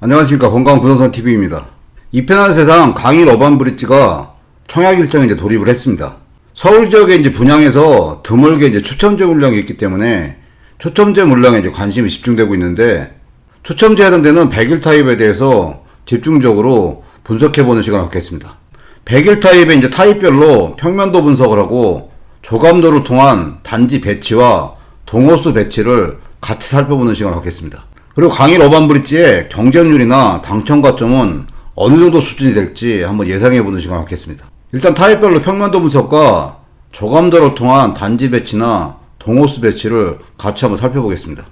안녕하십니까. 건강부동산TV입니다. 이 편한 세상 강일 어반브릿지가 청약 일정에 돌입을 했습니다. 서울 지역에 분양해서 드물게 추첨제 물량이 있기 때문에 추첨제 물량에 관심이 집중되고 있는데, 추첨제 하는 데는 100일 타입에 대해서 집중적으로 분석해보는 시간을 갖겠습니다. 100일 타입의 타입별로 평면도 분석을 하고 조감도를 통한 단지 배치와 동호수 배치를 같이 살펴보는 시간을 갖겠습니다. 그리고 강일 어반브릿지의 경쟁률이나 당첨 가점은 어느 정도 수준이 될지 한번 예상해보는 시간을 갖겠습니다. 일단 타입별로 평면도 분석과 조감도를 통한 단지 배치나 동호수 배치를 같이 한번 살펴보겠습니다.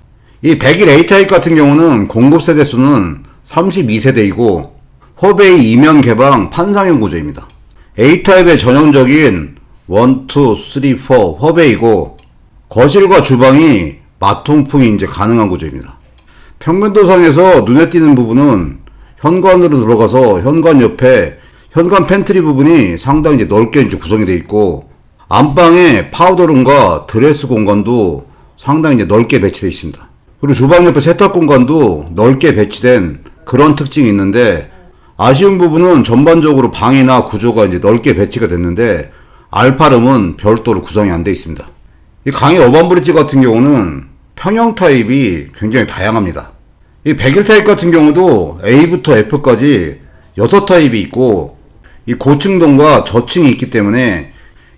이 100일 A타입 같은 경우는 공급 세대수는 32세대이고 호베이 이면 개방 판상형 구조입니다. A타입의 전형적인 1, 2, 3, 4 호베이고 거실과 주방이 마통풍이 가능한 구조입니다. 평면도상에서 눈에 띄는 부분은 현관으로 들어가서 현관 옆에 현관 팬트리 부분이 상당히 넓게 구성이 되어 있고, 안방에 파우더룸과 드레스 공간도 상당히 넓게 배치되어 있습니다. 그리고 주방 옆에 세탁 공간도 넓게 배치된 그런 특징이 있는데, 아쉬운 부분은 전반적으로 방이나 구조가 넓게 배치가 됐는데 알파룸은 별도로 구성이 안 되어 있습니다. 이 강일 어반브릿지 같은 경우는 평형 타입이 굉장히 다양합니다. 이 100일 타입 같은 경우도 A부터 F까지 6타입이 있고, 이 고층동과 저층이 있기 때문에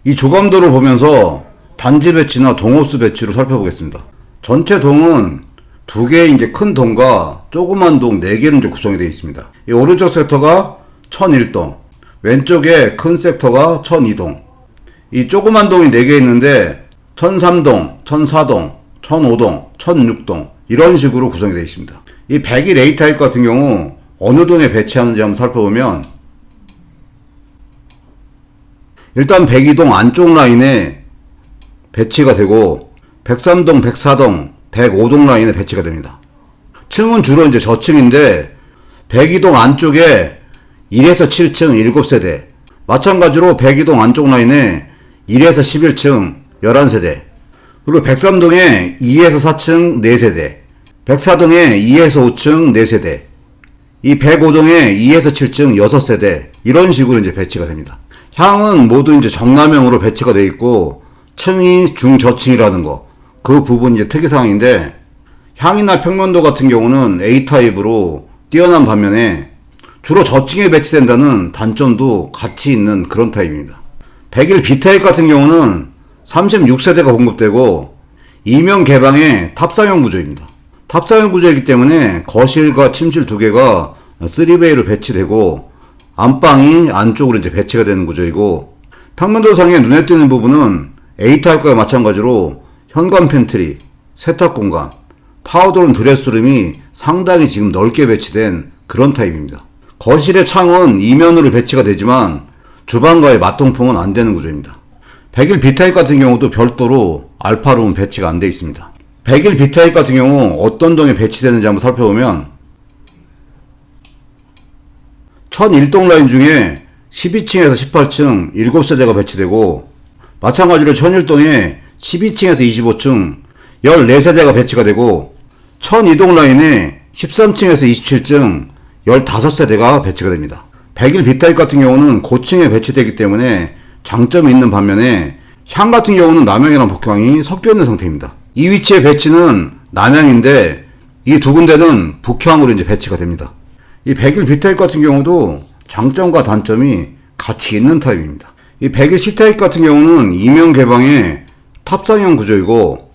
이 조감도를 보면서 단지 배치나 동호수 배치로 살펴보겠습니다. 전체 동은 두 개의 큰 동과 조그만 동 4개로 구성이 되어 있습니다. 이 오른쪽 섹터가 1001동, 왼쪽에 큰 섹터가 1002동, 이 조그만 동이 4개 있는데 1003동, 1004동, 1005동, 1006동 이런 식으로 구성이 되어 있습니다. 이 100일 A타입 같은 경우 어느 동에 배치하는지 한번 살펴보면, 일단 102동 안쪽 라인에 배치가 되고 103동, 104동, 105동 라인에 배치가 됩니다. 층은 주로 저층인데 102동 안쪽에 1에서 7층 7세대, 마찬가지로 102동 안쪽 라인에 1에서 11층 11세대, 그리고 103동에 2에서 4층 4세대, 104동에 2에서 5층 4세대, 이 105동에 2에서 7층 6세대 이런 식으로 배치가 됩니다. 향은 모두 정남형으로 배치가 되어 있고, 층이 중저층이라는 거, 그 부분이 특이사항인데, 향이나 평면도 같은 경우는 A타입으로 뛰어난 반면에 주로 저층에 배치된다는 단점도 같이 있는 그런 타입입니다. 100일 B타입 같은 경우는 36세대가 공급되고 이면 개방의 탑상형 구조입니다. 탑상형 구조이기 때문에 거실과 침실 2개가 3베이로 배치되고 안방이 안쪽으로 배치가 되는 구조이고, 평면도상에 눈에 띄는 부분은 A타입과 마찬가지로 현관 팬트리, 세탁 공간, 파우더룸 드레스룸이 상당히 지금 넓게 배치된 그런 타입입니다. 거실의 창은 이면으로 배치가 되지만 주방과의 맞통풍은 안 되는 구조입니다. 100일 B타입 같은 경우도 별도로 알파룸 배치가 안 되어 있습니다. 100일 B타입 같은 경우 어떤 동에 배치되는지 한번 살펴보면, 1001동 라인 중에 12층에서 18층 7세대가 배치되고, 마찬가지로 1001동에 12층에서 25층 14세대가 배치가 되고, 1002동 라인에 13층에서 27층 15세대가 배치가 됩니다. 100일 B타입 같은 경우는 고층에 배치되기 때문에 장점이 있는 반면에 향 같은 경우는 남향이랑 북향이 섞여 있는 상태입니다. 이 위치의 배치는 남향인데 이 두 군데는 북향으로 배치가 됩니다. 이 100일 B타입 같은 경우도 장점과 단점이 같이 있는 타입입니다. 이 100일 C타입 같은 경우는 이면 개방의 탑상형 구조이고,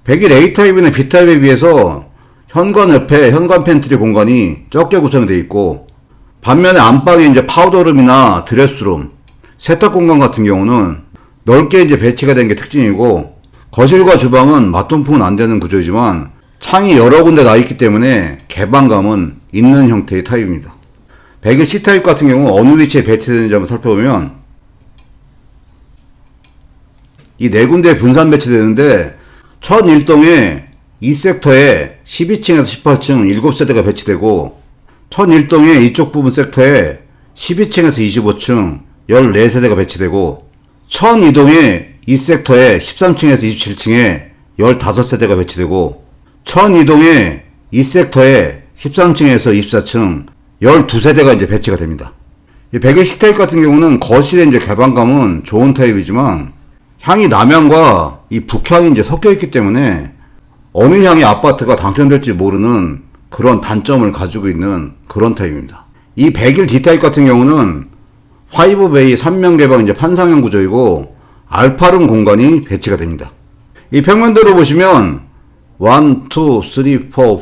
100일 A타입이나 B타입에 비해서 현관 옆에 현관 팬트리 공간이 적게 구성이 되어 있고, 반면에 안방에 파우더룸이나 드레스룸, 세탁 공간 같은 경우는 넓게 배치가 된 게 특징이고, 거실과 주방은 맞통풍은 안 되는 구조이지만 창이 여러 군데 나 있기 때문에 개방감은 있는 형태의 타입입니다. 100일 C타입 같은 경우 어느 위치에 배치되는지 한번 살펴보면, 이 4군데에 분산 배치되는데 1001동에 2섹터에 12층에서 18층 7세대가 배치되고, 1001동의 이쪽 부분 섹터에 12층에서 25층 14세대가 배치되고, 1002동의 이 섹터에 13층에서 27층에 15세대가 배치되고, 1002동의 이 섹터에 13층에서 24층 12세대가 이제 배치가 됩니다. 이 120 타입 같은 경우는 거실의 이제 개방감은 좋은 타입이지만 향이 남향과 이 북향이 이제 섞여 있기 때문에 어느 향의 아파트가 당첨될지 모르는 그런 단점을 가지고 있는 그런 타입입니다. 이 101 D 타입 같은 경우는 5베이 3면 개방 이제 판상형 구조이고 알파룸 공간이 배치가 됩니다. 이 평면도로 보시면 1, 2, 3,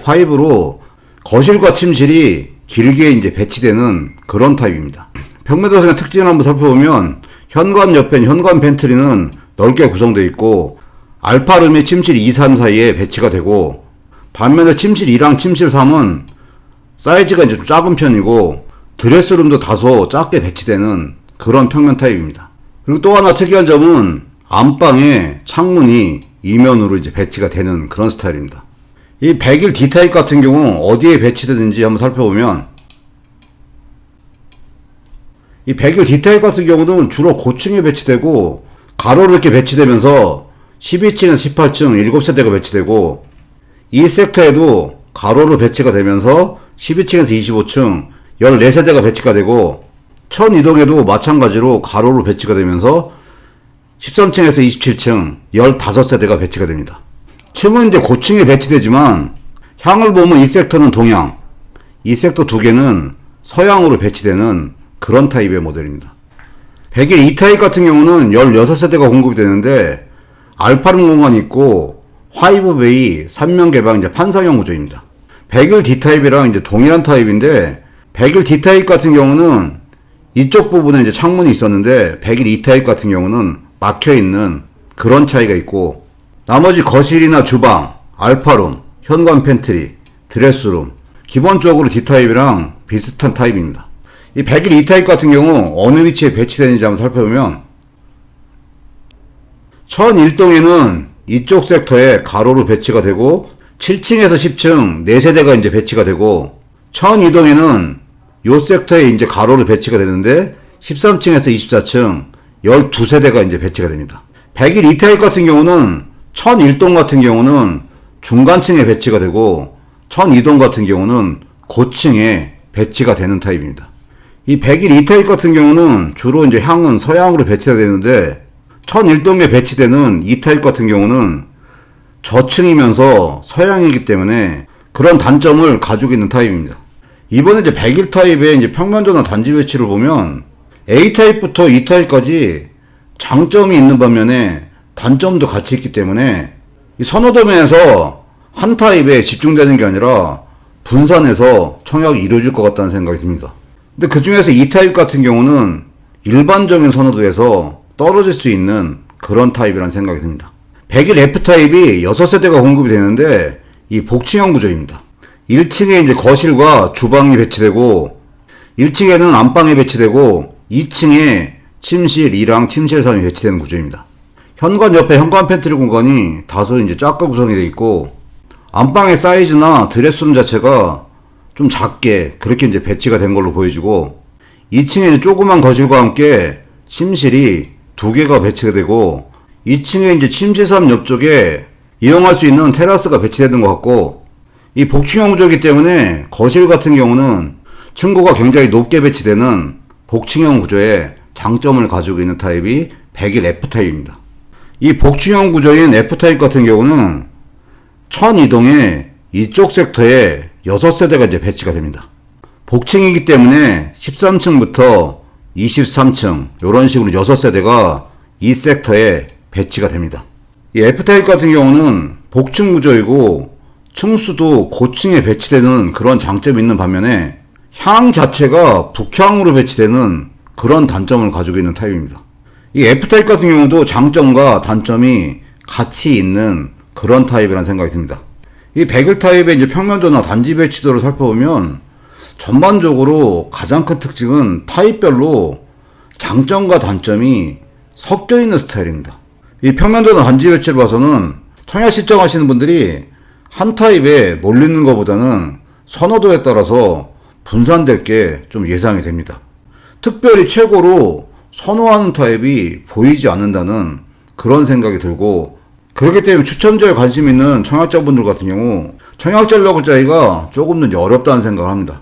4, 5로 거실과 침실이 길게 이제 배치되는 그런 타입입니다. 평면도상의 특징을 한번 살펴보면 현관 옆엔 현관 팬트리는 넓게 구성되어 있고 알파룸이 침실 2, 3 사이에 배치가 되고 반면에 침실 2랑 침실 3은 사이즈가 이제 좀 작은 편이고 드레스룸도 다소 작게 배치되는 그런 평면 타입입니다. 그리고 또 하나 특이한 점은 안방에 창문이 이면으로 이제 배치가 되는 그런 스타일입니다. 이 101 D 타입 같은 경우 어디에 배치되는지 한번 살펴보면 이 101 D 타입 같은 경우는 주로 고층에 배치되고 가로로 이렇게 배치되면서 12층에서 18층 7세대가 배치되고 이 섹터에도 가로로 배치가 되면서 12층에서 25층 14세대가 배치가 되고 1002동에도 마찬가지로 가로로 배치가 되면서 13층에서 27층 15세대가 배치가 됩니다. 층은 이제 고층에 배치되지만 향을 보면 이 섹터는 동향, 이 섹터 두 개는 서향으로 배치되는 그런 타입의 모델입니다. 101 E 타입 같은 경우는 16세대가 공급이 되는데 알파룸 공간이 있고 5베이 3면 개방 이제 판상형 구조입니다. 101 D 타입이랑 이제 동일한 타입인데 101 D 타입 같은 경우는 이쪽 부분에 이제 창문이 있었는데 101 E 타입 같은 경우는 막혀 있는 그런 차이가 있고 나머지 거실이나 주방, 알파룸, 현관 팬트리, 드레스룸 기본적으로 D 타입이랑 비슷한 타입입니다. 이 101 E 타입 같은 경우 어느 위치에 배치되는지 한번 살펴보면 1001동에는 이쪽 섹터에 가로로 배치가 되고 7층에서 10층 4세대가 이제 배치가 되고 1002동에는 요 섹터에 이제 가로로 배치가 되는데 13층에서 24층 12세대가 이제 배치가 됩니다. 101 E 타입 같은 경우는 1001동 같은 경우는 중간층에 배치가 되고 1002동 같은 경우는 고층에 배치가 되는 타입입니다. 이 101 E 타입 같은 경우는 주로 이제 향은 서향으로 배치가 되는데 1001동에 배치되는 E 타입 같은 경우는 저층이면서 서향이기 때문에 그런 단점을 가지고 있는 타입입니다. 이번에 이제 101 타입의 이제 평면도나 단지 배치를 보면 A 타입부터 E 타입까지 장점이 있는 반면에 단점도 같이 있기 때문에 이 선호도면에서 한 타입에 집중되는 게 아니라 분산해서 청약이 이루어질 것 같다는 생각이 듭니다. 근데 그 중에서 E 타입 같은 경우는 일반적인 선호도에서 떨어질 수 있는 그런 타입이라는 생각이 듭니다. 101 F 타입이 6세대가 공급이 되는데 이 복층형 구조입니다. 1층에 이제 거실과 주방이 배치되고 1층에는 안방이 배치되고 2층에 침실 2랑 침실 3이 배치되는 구조입니다. 현관 옆에 현관 팬트리 공간이 다소 이제 작게 구성이 되어 있고 안방의 사이즈나 드레스룸 자체가 좀 작게 그렇게 이제 배치가 된 걸로 보여지고 2층에 조그만 거실과 함께 침실이 2개가 배치가 되고 2층에 이제 침실 3 옆쪽에 이용할 수 있는 테라스가 배치되는 것 같고 이 복층형 구조이기 때문에 거실 같은 경우는 층고가 굉장히 높게 배치되는 복층형 구조의 장점을 가지고 있는 타입이 101 F 타입입니다. 이 복층형 구조인 F 타입 같은 경우는 1002동에 이쪽 섹터에 6세대가 이제 배치가 됩니다. 복층이기 때문에 13층부터 23층 이런 식으로 6세대가 이 섹터에 배치가 됩니다. 이 F타입 같은 경우는 복층 구조이고 층수도 고층에 배치되는 그런 장점이 있는 반면에 향 자체가 북향으로 배치되는 그런 단점을 가지고 있는 타입입니다. 이 F타입 같은 경우도 장점과 단점이 같이 있는 그런 타입이라는 생각이 듭니다. 이 101 타입의 이제 평면도나 단지 배치도를 살펴보면 전반적으로 가장 큰 특징은 타입별로 장점과 단점이 섞여 있는 스타일입니다. 이 평면도나 단지 배치를 봐서는 청약 신청하시는 분들이 한 타입에 몰리는 것보다는 선호도에 따라서 분산될 게 좀 예상이 됩니다. 특별히 최고로 선호하는 타입이 보이지 않는다는 그런 생각이 들고 그렇기 때문에 추첨제에 관심 있는 청약자분들 같은 경우 청약 전략을 짜기가 조금 더 어렵다는 생각을 합니다.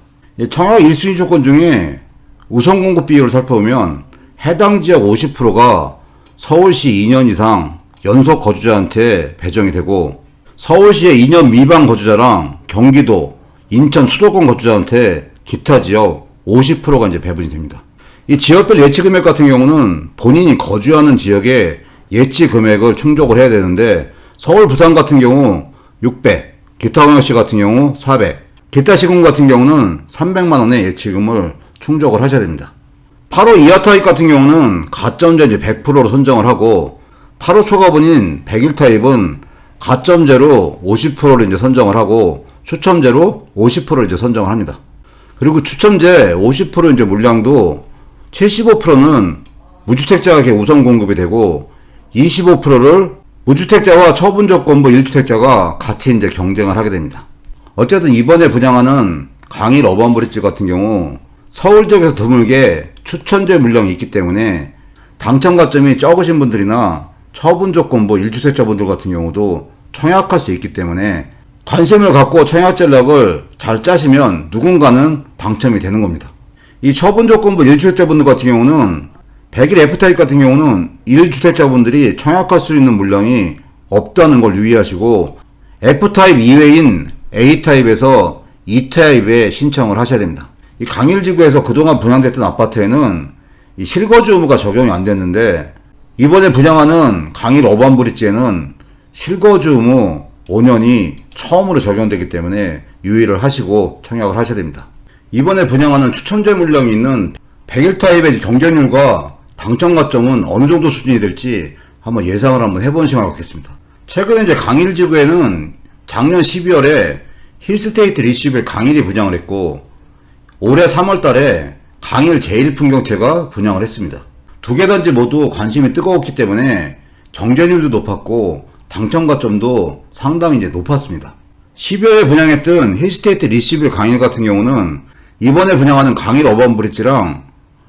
청약 1순위 조건 중에 우선 공급 비율을 살펴보면 해당 지역 50%가 서울시 2년 이상 연속 거주자한테 배정이 되고, 서울시의 2년 미만 거주자랑 경기도, 인천 수도권 거주자한테 기타 지역 50%가 이제 배분이 됩니다. 이 지역별 예치 금액 같은 경우는 본인이 거주하는 지역의 예치 금액을 충족을 해야 되는데, 서울, 부산 같은 경우 600, 기타광역시 같은 경우 400, 기타 시군 같은 경우는 300만 원의 예치금을 충족을 하셔야 됩니다. 8호 이하 타입 같은 경우는 가점제 이제 100%로 선정을 하고, 8호 초과분인 100일 타입은 가점제로 50%를 이제 선정을 하고, 추첨제로 50%를 이제 선정을 합니다. 그리고 추첨제 50% 이제 물량도 75%는 무주택자에게 우선 공급이 되고, 25%를 무주택자와 처분조건부 1주택자가 같이 이제 경쟁을 하게 됩니다. 어쨌든 이번에 분양하는 강일 어반브릿지 같은 경우 서울 지역에서 드물게 추천제 물량이 있기 때문에 당첨 가점이 적으신 분들이나 처분조건부 1주택자분들 같은 경우도 청약할 수 있기 때문에 관심을 갖고 청약 전략을 잘 짜시면 누군가는 당첨이 되는 겁니다. 이 처분조건부 1주택자분들 같은 경우는 100일 F타입 같은 경우는 1주택자분들이 청약할 수 있는 물량이 없다는 걸 유의하시고, F타입 이외인 A타입에서 E타입에 신청을 하셔야 됩니다. 이 강일지구에서 그동안 분양됐던 아파트에는 이 실거주 의무가 적용이 안 됐는데, 이번에 분양하는 강일 어반브릿지에는 실거주 의무 5년이 처음으로 적용되기 때문에 유의를 하시고 청약을 하셔야 됩니다. 이번에 분양하는 추천제 물량이 있는 100일 타입의 경쟁률과 당첨 가점은 어느 정도 수준이 될지 한번 예상을 한번 해보는 시간을 갖겠습니다. 최근에 이제 강일지구에는 작년 12월에 힐스테이트 리시빌 강일이 분양을 했고, 올해 3월 달에 강일 제1풍경채가 분양을 했습니다. 두 개 단지 모두 관심이 뜨거웠기 때문에 경쟁률도 높았고 당첨 가점도 상당히 이제 높았습니다. 12월에 분양했던 힐스테이트 리시빌 강일 같은 경우는 이번에 분양하는 강일 어반브릿지랑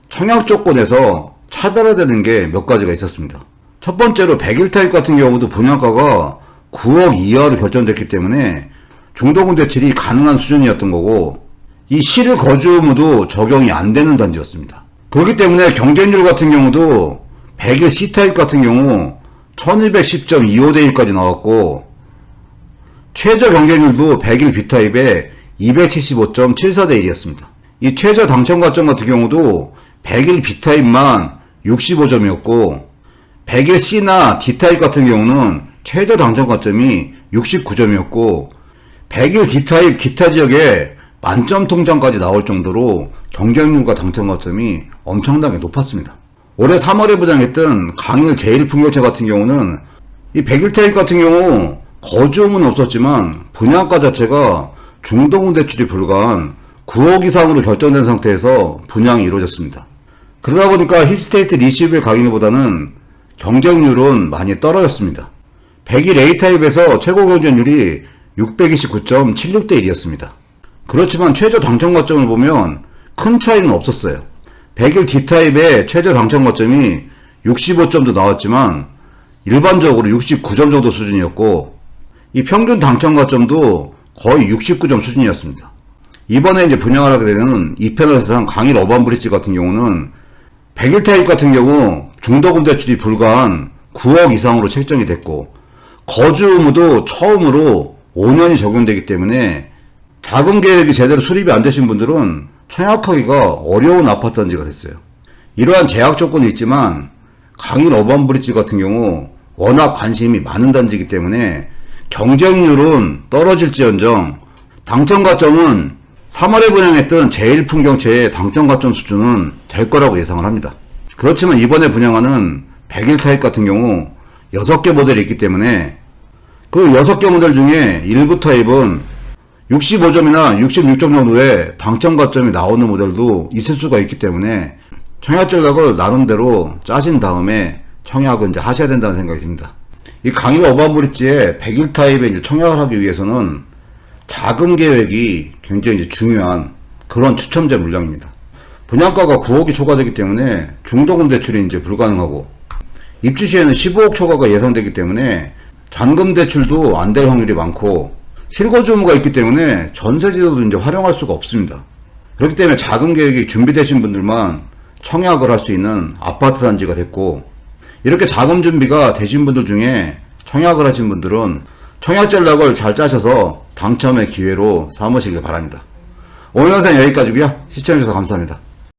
청약 조건에서 차별화되는 게 몇 가지가 있었습니다. 첫 번째로 100일 타입 같은 경우도 분양가가 9억 이하로 결정됐기 때문에 중도금 대출이 가능한 수준이었던 거고, 이 실 거주 의무도 적용이 안 되는 단지였습니다. 그렇기 때문에 경쟁률 같은 경우도 100일 C타입 같은 경우 1210.25대 1까지 나왔고, 최저 경쟁률도 100일 B타입에 275.74대 1이었습니다. 이 최저 당첨 가점 같은 경우도 100일 B타입만 65점이었고, 100일 C나 D타입 같은 경우는 최저 당첨 가점이 69점이었고, 100일 D타입 기타 지역에 만점 통장까지 나올 정도로 경쟁률과 당첨 가점이 엄청나게 높았습니다. 올해 3월에 분양했던 강일 제1풍경채 같은 경우는 이 100일 타입 같은 경우 거주 의무는 없었지만 분양가 자체가 중도금 대출이 불가한 9억 이상으로 결정된 상태에서 분양이 이루어졌습니다. 그러다 보니까 힐스테이트 리시빌 강일보다는 경쟁률은 많이 떨어졌습니다. 100일 A타입에서 최고 경쟁률이 629.76대 1이었습니다. 그렇지만 최저 당첨 가점을 보면 큰 차이는 없었어요. 100일 D타입의 최저 당첨 가점이 65점도 나왔지만 일반적으로 69점 정도 수준이었고, 이 평균 당첨 가점도 거의 69점 수준이었습니다. 이번에 이제 분양을 하게 되는 이패널세상 강일 어반브릿지 같은 경우는 100일 타입 같은 경우 중도금 대출이 불가한 9억 이상으로 책정이 됐고, 거주 의무도 처음으로 5년이 적용되기 때문에 자금 계획이 제대로 수립이 안 되신 분들은 청약하기가 어려운 아파트 단지가 됐어요. 이러한 제약 조건이 있지만 강일 어반브릿지 같은 경우 워낙 관심이 많은 단지이기 때문에 경쟁률은 떨어질지언정 당첨 가점은 3월에 분양했던 제1풍경채의 당첨 가점 수준은 될 거라고 예상을 합니다. 그렇지만 이번에 분양하는 100일 타입 같은 경우 6개 모델이 있기 때문에 그 6개 모델 중에 일부 타입은 65점이나 66점 정도의 당첨 가점이 나오는 모델도 있을 수가 있기 때문에 청약 전략을 나름대로 짜신 다음에 청약을 이제 하셔야 된다는 생각이 듭니다. 이 강일 어반브릿지의 100일 타입에 이제 청약을 하기 위해서는 자금 계획이 굉장히 이제 중요한 그런 추첨제 물량입니다. 분양가가 9억이 초과되기 때문에 중도금 대출이 이제 불가능하고, 입주 시에는 15억 초과가 예상되기 때문에 잔금 대출도 안 될 확률이 많고, 실거주 의무가 있기 때문에 전세지도도 이제 활용할 수가 없습니다. 그렇기 때문에 자금 계획이 준비되신 분들만 청약을 할 수 있는 아파트 단지가 됐고, 이렇게 자금 준비가 되신 분들 중에 청약을 하신 분들은 청약 전략을 잘 짜셔서 당첨의 기회로 삼으시길 바랍니다. 오늘 영상 여기까지고요. 시청해주셔서 감사합니다.